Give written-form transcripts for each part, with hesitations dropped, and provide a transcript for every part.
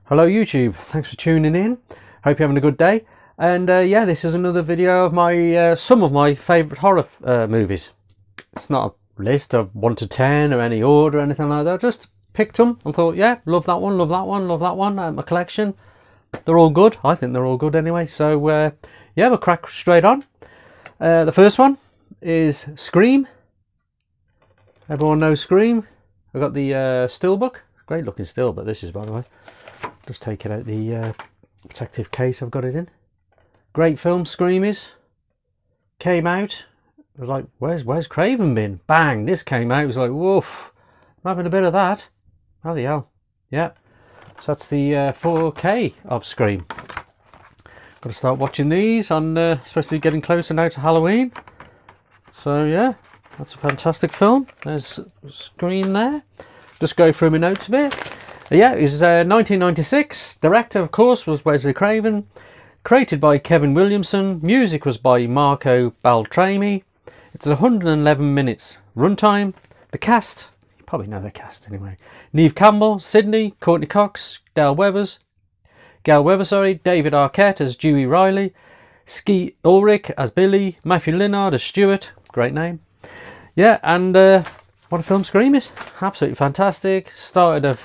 Hello YouTube, thanks for tuning in. Hope you're having a good day. And yeah, this is another video of my some of my favourite horror movies. It's not a list of 1 to 10 or any order or anything like that. Just picked them and thought, yeah, love that one, love that one, love that one. My collection. They're all good. I think they're all good anyway. So yeah, we'll crack straight on. The first one is Scream. Everyone knows Scream. I've got the steelbook. Great looking still, but this is, by the way. Just taking out the protective case I've got it in. Great film, Scream is. Came out. I was like, where's Craven been? Bang! This came out. It was like, woof. I'm having a bit of that. How the hell? Yeah. So that's the 4K of Scream. Got to start watching these, on especially getting closer now to Halloween. So yeah, that's a fantastic film. There's Scream there. Just go through my notes a bit. Yeah, it was 1996. Director, of course, was Wesley Craven. Created by Kevin Williamson. Music was by Marco Beltrami. It's 111 minutes runtime. The cast, you probably know the cast anyway. Neve Campbell, Sydney, Courtney Cox, Gail Weathers, David Arquette as Dewey Riley, Skeet Ulrich as Billy, Matthew Lillard as Stuart. Great name. Yeah, and what a film Scream is. Absolutely fantastic. Started a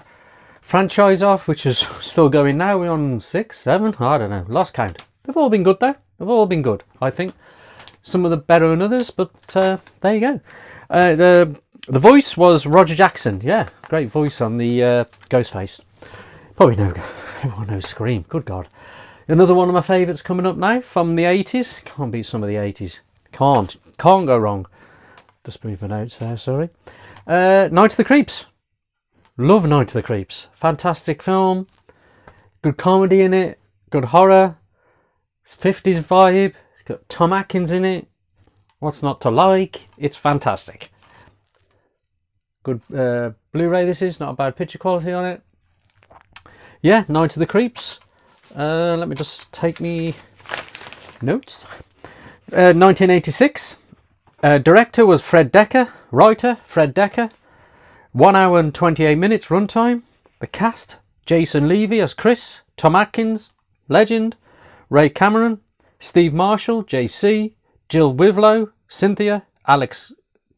franchise off, which is still going now. We're on 6, 7, I don't know, lost count. They've all been good though. They've all been good, I think. Some of them better than others, but there you go. The voice was Roger Jackson. Yeah, great voice on the Ghostface. Probably know, everyone knows Scream. Good God. Another one of my favourites coming up now from the 80s. Can't beat some of the 80s. Can't go wrong. Just move my notes there, sorry. Night of the Creeps. Love Night of the Creeps. Fantastic film. Good comedy in it. Good horror. 50s vibe. It's got Tom Atkins in it. What's not to like? It's fantastic. Good Blu-ray this is. Not a bad picture quality on it. Yeah, Night of the Creeps. Let me just take me notes. 1986. Director was Fred Decker. Writer, Fred Decker. 1 hour and 28 minutes runtime. The cast, Jason Levy as Chris, Tom Atkins, legend, Ray Cameron, Steve Marshall, JC, Jill Wivlow, Cynthia, Alex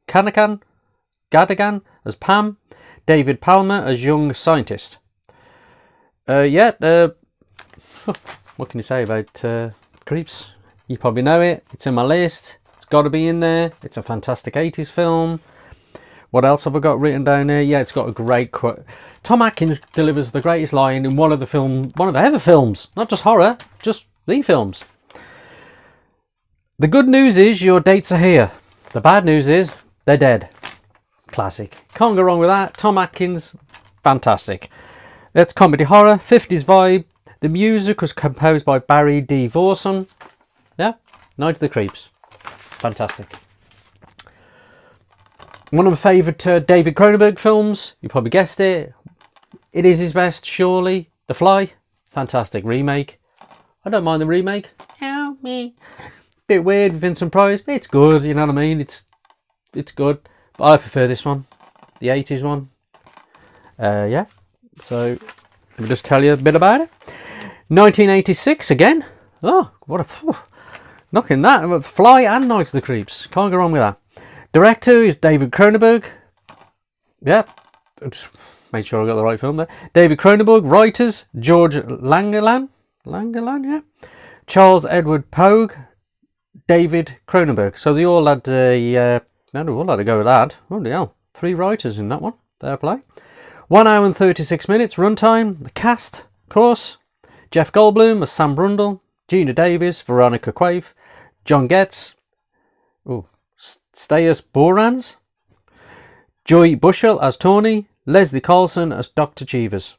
Gadigan as Pam, David Palmer as young scientist. What can you say about Creeps? You probably know it. It's in my list. It's got to be in there. It's a fantastic 80s film. What else have I got written down here? Yeah, it's got a great quote. Tom Atkins delivers the greatest line in one of the ever films. Not just horror, just the films. The good news is your dates are here. The bad news is they're dead. Classic. Can't go wrong with that. Tom Atkins, fantastic. It's comedy horror, 50s vibe. The music was composed by Barry D. Vorson. Yeah, Night of the Creeps. Fantastic. One of my favourite David Cronenberg films. You probably guessed it. It is his best, surely. The Fly. Fantastic remake. I don't mind the remake. Help me. Bit weird with Vincent Price, but it's good, you know what I mean? It's good. But I prefer this one. The 80s one. Yeah. So, let me just tell you a bit about it. 1986 again. Oh, what a... knocking that. Fly and Night of the Creeps. Can't go wrong with that. Director is David Cronenberg. Yeah, just made sure I got the right film there. David Cronenberg. Writers, George Langeland, yeah. Charles Edward Pogue. David Cronenberg. So they all had a... they all had to go with that. Holy hell. 3 writers in that one. Fair play. 1 hour and 36 minutes runtime. The cast, of course. Jeff Goldblum as Sam Brundle. Gina Davis, Veronica Quaife. John Getz. Oh. Staius Borans, Joy Bushell as Tawny, Leslie Carlson as Dr. Cheevers.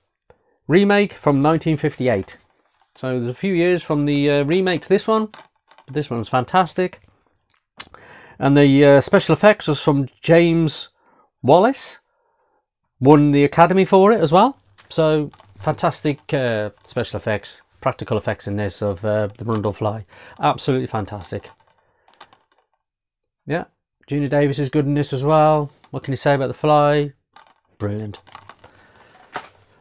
Remake from 1958. So there's a few years from the remake to this one. This one's fantastic. And the special effects was from James Wallace. Won the Academy for it as well. So fantastic special effects, practical effects in this of the Brundle Fly. Absolutely fantastic. Yeah. Gina Davis is good in this as well. What can you say about The Fly? Brilliant.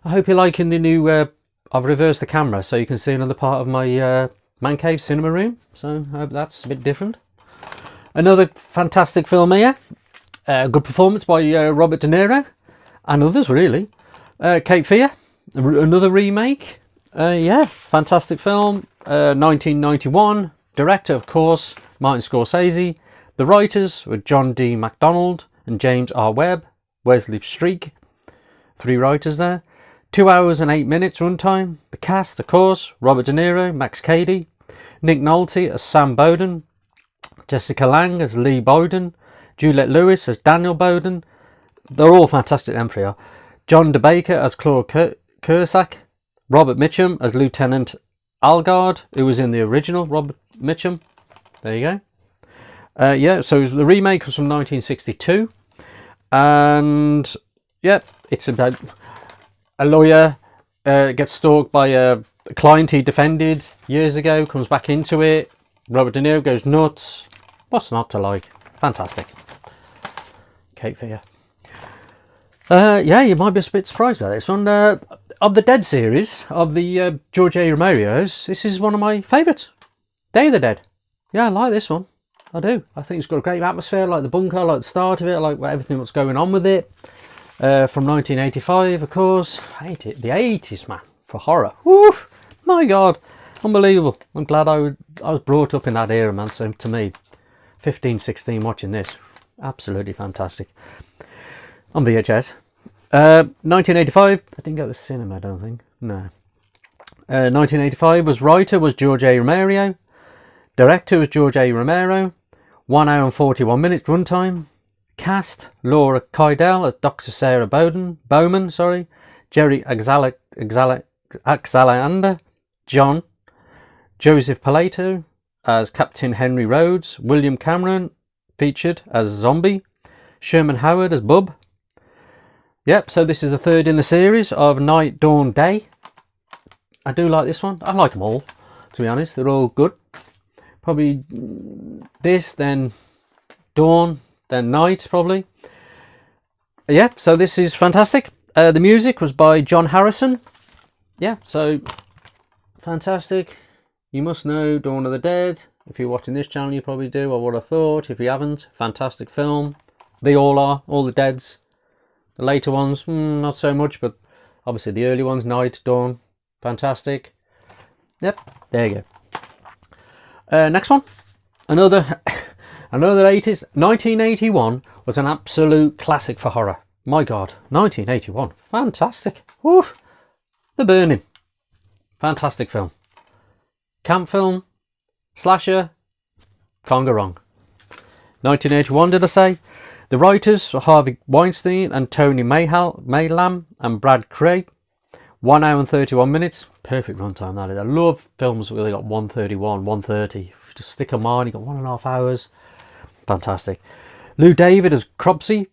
I hope you're liking the new I've reversed the camera so you can see another part of my man cave cinema room. So I hope that's a bit different. Another fantastic film here. Good performance by Robert De Niro and others, really. Cape Fear, another remake. Yeah, fantastic film. 1991. Director, of course, Martin Scorsese. The writers were John D. MacDonald and James R. Webb. Wesley Streak. 3 writers there. 2 hours and 8 minutes runtime. The cast, of course, Robert De Niro, Max Cady, Nick Nolte as Sam Bowden, Jessica Lange as Lee Bowden, Juliette Lewis as Daniel Bowden. They're all fantastic, them 3 are. John DeBaker as Claude Cusack, Robert Mitchum as Lieutenant Algard, who was in the original Robert Mitchum. There you go. Yeah, so the remake was from 1962. And, yeah, it's about a lawyer gets stalked by a client he defended years ago, comes back into it. Robert De Niro goes nuts. What's not to like? Fantastic. Cape Fear. Yeah, you might be a bit surprised by this one. Of the Dead series, of the George A. Romero's, this is one of my favourites. Day of the Dead. Yeah, I like this one. I do. I think it's got a great atmosphere. I like the bunker, I like the start of it, I like everything that's going on with it. From 1985, of course. I hate it. The 80s, man, for horror. Woo! My God, unbelievable. I'm glad I was brought up in that era, man. So to me, 15, 16, watching this, absolutely fantastic. On VHS. 1985, I didn't go to the cinema, I don't think. No. 1985 writer was George A. Romero. Director was George A. Romero. 1 hour and 41 minutes runtime. Cast: Laura Kydell as Dr. Sarah Bowman, Jerry Alexander, John, Joseph Pilato as Captain Henry Rhodes, William Cameron featured as Zombie, Sherman Howard as Bub. Yep, so this is the 3rd in the series of Night, Dawn, Day. I do like this one. I like them all, to be honest. They're all good. Probably this, then Dawn, then Night, probably. Yeah, so this is fantastic. The music was by John Harrison. Yeah, so fantastic. You must know Dawn of the Dead. If you're watching this channel, you probably do, or what I thought. If you haven't, fantastic film. They all are, all the Deads. The later ones, not so much, but obviously the early ones, Night, Dawn, fantastic. Yep, there you go. Next one, another 80s. 1981 was an absolute classic for horror. My God, 1981, fantastic. Woo. The Burning, fantastic film. Camp film, slasher, can't go wrong. 1981, did I say? The writers were Harvey Weinstein and Tony Maylam and Brad Craig. 1 hour and 31 minutes. Perfect runtime, that is. I love films where they got 131, 130. Just stick them on, you got 1.5 hours. Fantastic. Lou David as Cropsey.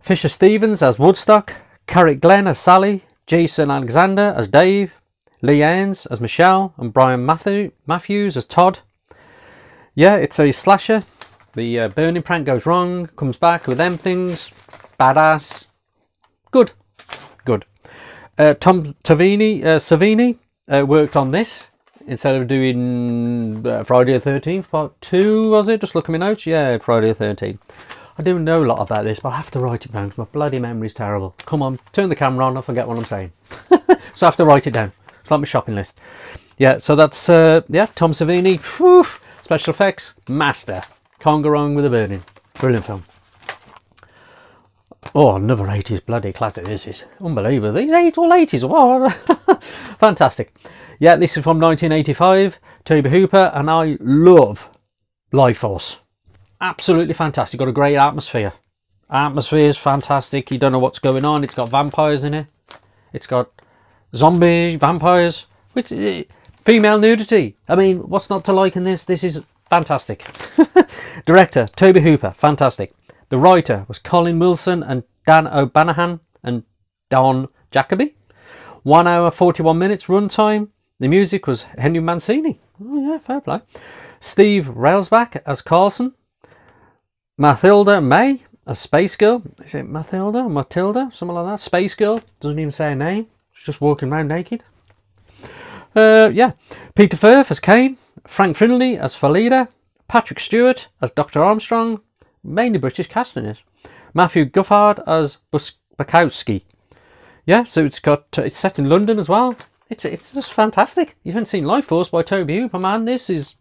Fisher Stevens as Woodstock. Carrick Glenn as Sally. Jason Alexander as Dave. Lee Ains as Michelle. And Brian Matthews as Todd. Yeah, it's a slasher. The burning prank goes wrong, comes back with them things. Badass. Good. Tom Savini worked on this instead of doing Friday the 13th, part 2, was it? Just look at my notes. Yeah, Friday the 13th. I do know a lot about this, but I have to write it down because my bloody memory's terrible. Come on, turn the camera on, I forget what I'm saying. So I have to write it down. It's like my shopping list. Yeah, so that's, Tom Savini. Whew, special effects, master. Can't go wrong with The Burning. Brilliant film. Oh, another 80s bloody classic. This is unbelievable. These all 80s. Wow. Fantastic. Yeah, this is from 1985. Tobe Hooper, and I love Life Force. Absolutely fantastic. Got a great atmosphere. Atmosphere is fantastic. You don't know what's going on. It's got vampires in it. It's got zombie vampires. Female nudity. I mean, what's not to like in this? This is fantastic. Director, Tobe Hooper, fantastic. The writer was Colin Wilson and Dan O'Banahan and Don Jacoby. 1 hour 41 minutes runtime. The music was Henry Mancini. Oh yeah, fair play. Steve Railsback as Carlson. Mathilda May as Space Girl. Is it Mathilda? Matilda? Something like that. Space Girl. Doesn't even say a name. just walking around naked. Yeah, Peter Firth as Kane, Frank Finlay as Falida, Patrick Stewart as Dr. Armstrong, mainly British cast in it. Matthew Guffard as Bukowski. Yeah, so it's set in London as well. It's just fantastic. You haven't seen Life Force by Toby Hooper, man. It's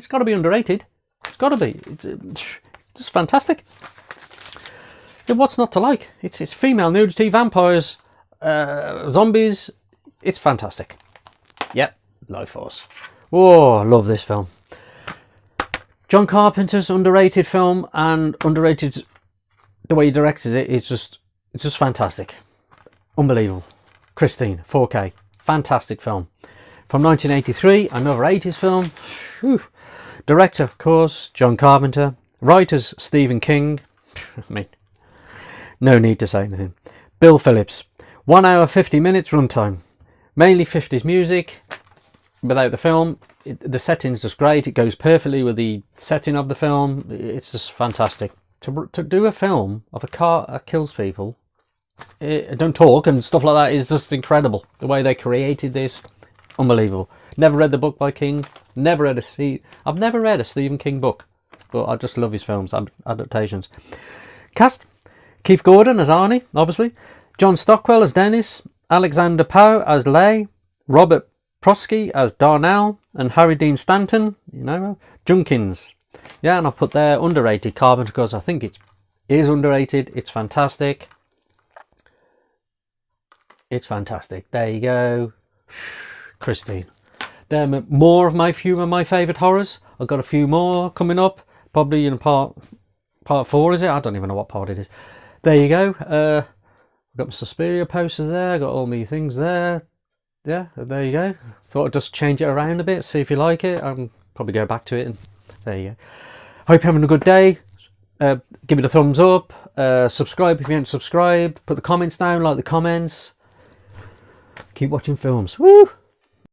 got to be underrated. It's got to be. It's just fantastic. Yeah, what's not to like? It's female nudity, vampires, zombies. It's fantastic. Yep, Life Force. Oh, I love this film. John Carpenter's underrated film, and underrated the way he directs it. It's just fantastic. Unbelievable. Christine, 4K. Fantastic film. From 1983, another 80s film. Whew. Director, of course, John Carpenter. Writers, Stephen King. I mean, no need to say anything. Bill Phillips. 1 hour 50 minutes runtime. Mainly 50s music. Without the film, the setting's just great. It goes perfectly with the setting of the film. It's just fantastic. To do a film of a car that kills people, don't talk and stuff like that, is just incredible. The way they created this, unbelievable. Never read the book by King. I've never read a Stephen King book, but I just love his films, adaptations. Cast: Keith Gordon as Arnie, obviously. John Stockwell as Dennis. Alexander Poe as Leigh. Robert Prosky as Darnell. And Harry Dean Stanton, Junkins. Yeah, and I've put there underrated Carpenter because I think it is underrated. It's fantastic. It's fantastic. There you go. Christine. They're more of my favourite horrors. I've got a few more coming up. Probably in part 4, is it? I don't even know what part it is. There you go. I've got my Suspiria posters there. I've got all my things there. Yeah, there you go. Thought I'd just change it around a bit, see if you like it. I'll probably go back to it. And there you go. Hope you're having a good day. Give it a thumbs up. Subscribe if you haven't subscribed. Put the comments down, like the comments. Keep watching films. Woo!